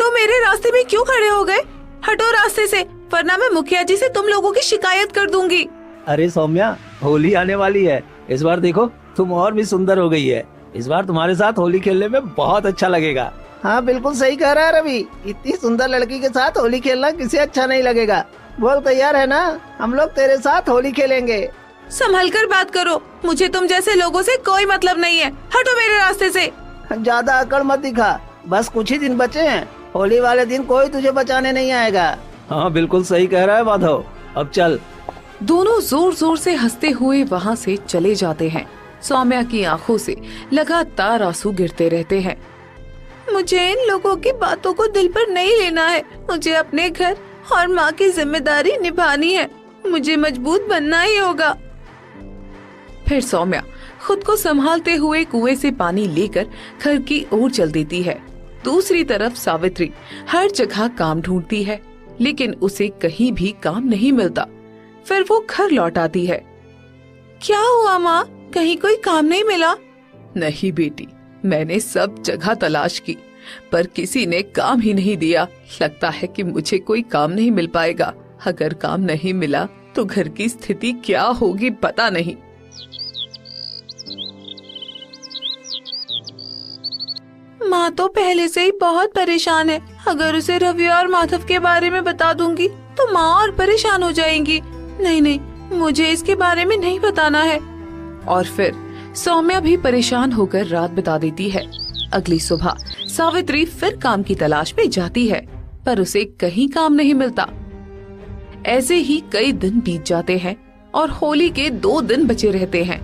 हटो, मेरे रास्ते में क्यों खड़े हो गए? हटो रास्ते से, वरना मैं मुखिया जी से तुम लोगों की शिकायत कर दूंगी। अरे सौम्या, होली आने वाली है। इस बार देखो तुम और भी सुंदर हो गई है। इस बार तुम्हारे साथ होली खेलने में बहुत अच्छा लगेगा। हाँ बिल्कुल सही कह रहा है रवि, इतनी सुंदर लड़की के साथ होली खेलना किसे अच्छा नहीं लगेगा। बोल तैयार है ना? हम लोग तेरे साथ होली खेलेंगे। संभल कर बात करो, मुझे तुम जैसे लोगों से कोई मतलब नहीं है। हटो मेरे रास्ते से। ज्यादा अकड़ मत दिखा, बस कुछ ही दिन बचे हैं। होली वाले दिन कोई तुझे बचाने नहीं आएगा। हाँ बिल्कुल सही कह रहा है माधव, अब चल। दोनों जोर जोर से हंसते हुए वहाँ से चले जाते हैं। सौम्या की आंखों से लगातार आंसू गिरते रहते हैं। मुझे इन लोगों की बातों को दिल पर नहीं लेना है। मुझे अपने घर और माँ की जिम्मेदारी निभानी है। मुझे मजबूत बनना ही होगा। फिर सौम्या खुद को संभालते हुए कुएं से पानी लेकर घर की ओर चल देती है। दूसरी तरफ सावित्री हर जगह काम ढूंढती है, लेकिन उसे कहीं भी काम नहीं मिलता। फिर वो घर लौट आती है। क्या हुआ माँ, कहीं कोई काम नहीं मिला? नहीं बेटी, मैंने सब जगह तलाश की पर किसी ने काम ही नहीं दिया। लगता है कि मुझे कोई काम नहीं मिल पाएगा। अगर काम नहीं मिला तो घर की स्थिति क्या होगी पता नहीं। माँ तो पहले से ही बहुत परेशान है। अगर उसे रवि और माधव के बारे में बता दूंगी तो माँ और परेशान हो जाएंगी। नहीं नहीं, मुझे इसके बारे में नहीं बताना है। और फिर सौम्या भी परेशान होकर रात बिता देती है। अगली सुबह सावित्री फिर काम की तलाश में जाती है, पर उसे कहीं काम नहीं मिलता। ऐसे ही कई दिन बीत जाते हैं और होली के 2 दिन बचे रहते हैं।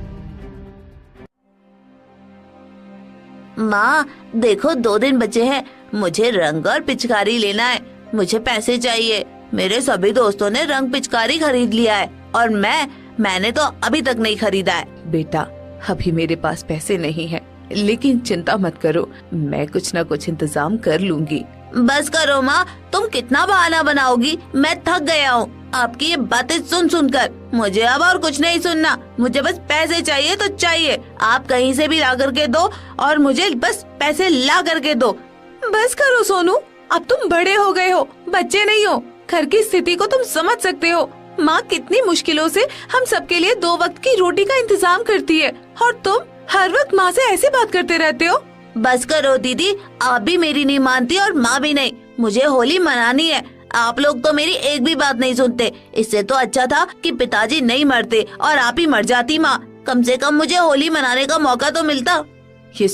माँ देखो 2 दिन बचे हैं। मुझे रंग और पिचकारी लेना है। मुझे पैसे चाहिए। मेरे सभी दोस्तों ने रंग पिचकारी खरीद लिया है और मैंने तो अभी तक नहीं खरीदा है। बेटा, अभी मेरे पास पैसे नहीं हैं, लेकिन चिंता मत करो, मैं कुछ न कुछ इंतजाम कर लूंगी। बस करो माँ, तुम कितना बहाना बनाओगी? मैं थक गया हूँ आपकी ये बातें सुन सुनकर। मुझे अब और कुछ नहीं सुनना। मुझे बस पैसे चाहिए तो चाहिए। आप कहीं से भी ला करके दो और मुझे बस पैसे ला करके दो। बस करो सोनू, अब तुम बड़े हो गए हो, बच्चे नहीं हो। घर की स्थिति को तुम समझ सकते हो। माँ कितनी मुश्किलों से हम सबके लिए 2 वक्त की रोटी का इंतजाम करती है और तुम हर वक्त माँ से ऐसे बात करते रहते हो। बस करो दीदी, आप भी मेरी नहीं मानती और माँ भी नहीं। मुझे होली मनानी है। आप लोग तो मेरी एक भी बात नहीं सुनते। इससे तो अच्छा था कि पिताजी नहीं मरते और आप ही मर जाती माँ। कम से कम मुझे होली मनाने का मौका तो मिलता। ये